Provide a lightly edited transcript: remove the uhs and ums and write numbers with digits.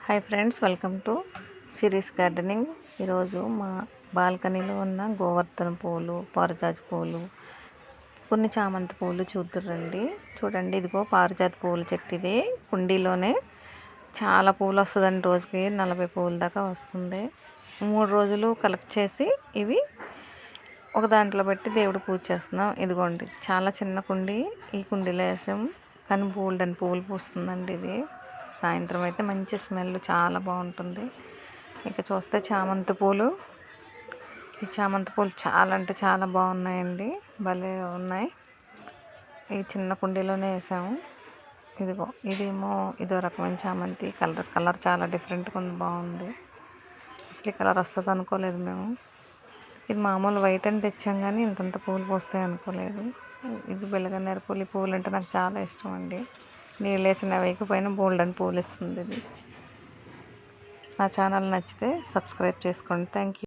Hi friends, welcome to series gardening. ఈరోజు మా బాల్కనీలో ఉన్న గోవర్ధన పూలు, పారిజాత పూలు, కొన్ని చామంతి పూలు చూద్దురండి. చూడండి, ఇదిగో పారిజాత పూల చెట్టు. ఇది కుండీలోనే చాలా పూలు వస్తుందండి. రోజుకి 40 పూల దాకా వస్తుంది. 3 రోజులు కలెక్ట్ చేసి ఇవి ఒక దాంట్లో పెట్టి దేవుడు పూజ చేస్తున్నాం. ఇదిగోండి, చాలా చిన్న కుండీ. ఈ కుండీలో వేసాం, కానీ బోల్డెన్ పూలు పూస్తుందండి. ఇది సాయంత్రం అయితే మంచి స్మెల్ చాలా బాగుంటుంది. ఇక చూస్తే చామంతి పూలు, ఈ చామంతి పూలు చాలా అంటే చాలా బాగున్నాయండి, భలే ఉన్నాయి. ఈ చిన్న కుండీలోనే వేసాము. ఇదిగో ఇదేమో ఇదో రకమైన చామంతి. కలర్ చాలా డిఫరెంట్గా ఉంది, బాగుంది. అసలు ఈ కలర్ వస్తుంది అనుకోలేదు మేము. ఇది మామూలు వైట్ అని తెచ్చాం, కానీ ఇంతంత పూలు పోస్తాయి అనుకోలేదు. ఇది బెల్లగన్నేరు పూలు. ఈ పూలు అంటే నాకు చాలా ఇష్టం అండి. నీళ్ళు వేసిన వేయకపోయినా బోల్డెన్ పూలు ఇస్తుంది ఇది. నా ఛానల్ నచ్చితే సబ్స్క్రైబ్ చేసుకోండి. Thank you.